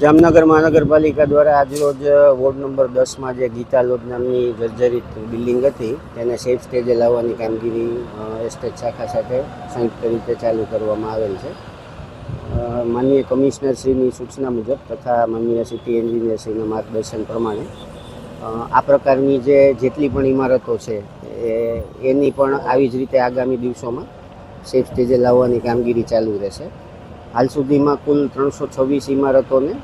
જામનગર મહાનગરપાલિકા દ્વારા આજરોજ વોર્ડ નંબર 10માં જે ગીતા લોજ નામની જર્જરિત બિલ્ડિંગ હતી તેને સેફ સ્ટેજે લાવવાની કામગીરી એસ્ટેટ શાખા સાથે સંયુક્ત રીતે ચાલુ કરવામાં આવેલ છે. માનનીય કમિશનરશ્રીની સૂચના મુજબ તથા માનનીય સિટી એન્જિનિયરશ્રીના માર્ગદર્શન પ્રમાણે આ પ્રકારની જેટલી પણ ઇમારતો છે એની પણ આવી જ રીતે આગામી દિવસોમાં સેફ સ્ટેજે લાવવાની કામગીરી ચાલુ રહેશે. હાલ સુધીમાં કુલ 326 ઇમારતોને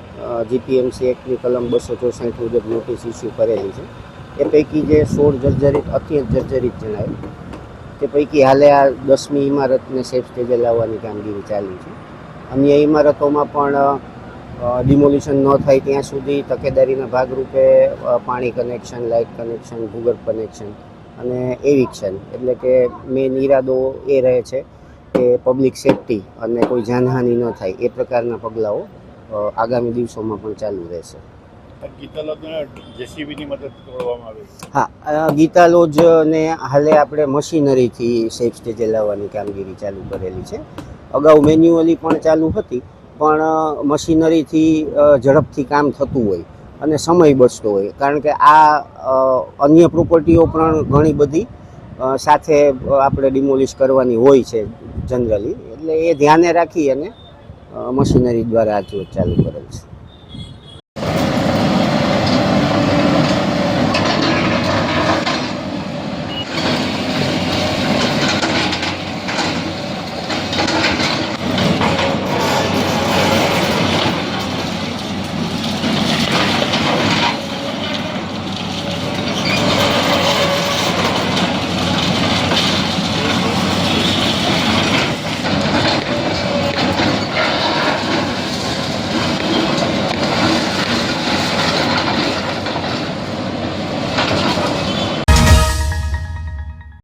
જીપીએમસી એક્ટની કલમ 264 મુજબ નોટિસ ઇસ્યુ કરેલી છે. એ પૈકી જે 16 જર્જરિત અત્યંત જર્જરિત જણાય તે પૈકી હાલે આ 10મી ઇમારતને સેફ સ્ટેજે લાવવાની કામગીરી ચાલી છે. અન્ય ઇમારતોમાં પણ ડિમોલિશન ન થાય ત્યાં સુધી તકેદારીના ભાગરૂપે પાણી કનેક્શન, લાઇટ કનેક્શન, ભૂગર્ભ કનેક્શન અને એવિક્શન એટલે કે મેઇન ઈરાદો એ રહે છે કે પબ્લિક સેફટી અને કોઈ જાનહાનિ ન થાય એ પ્રકારના પગલાઓ આગામી દિવસોમાં પણ ચાલુ રહેશે. હા, ગીતા લોજને હાલે આપણે મશીનરીથી સેફ સ્ટેજે લાવવાની કામગીરી ચાલુ કરેલી છે. અગાઉ મેન્યુઅલી પણ ચાલુ હતી, પણ મશીનરીથી ઝડપથી કામ થતું હોય અને સમય બચતો હોય, કારણ કે આ અન્ય પ્રોપર્ટીઓ પણ ઘણી બધી સાથે આપણે ડિમોલિશ કરવાની હોય છે જનરલી, એટલે એ ધ્યાને રાખી અને મશીનરી દ્વારા આજરોજ ચાલુ કરેલ છે.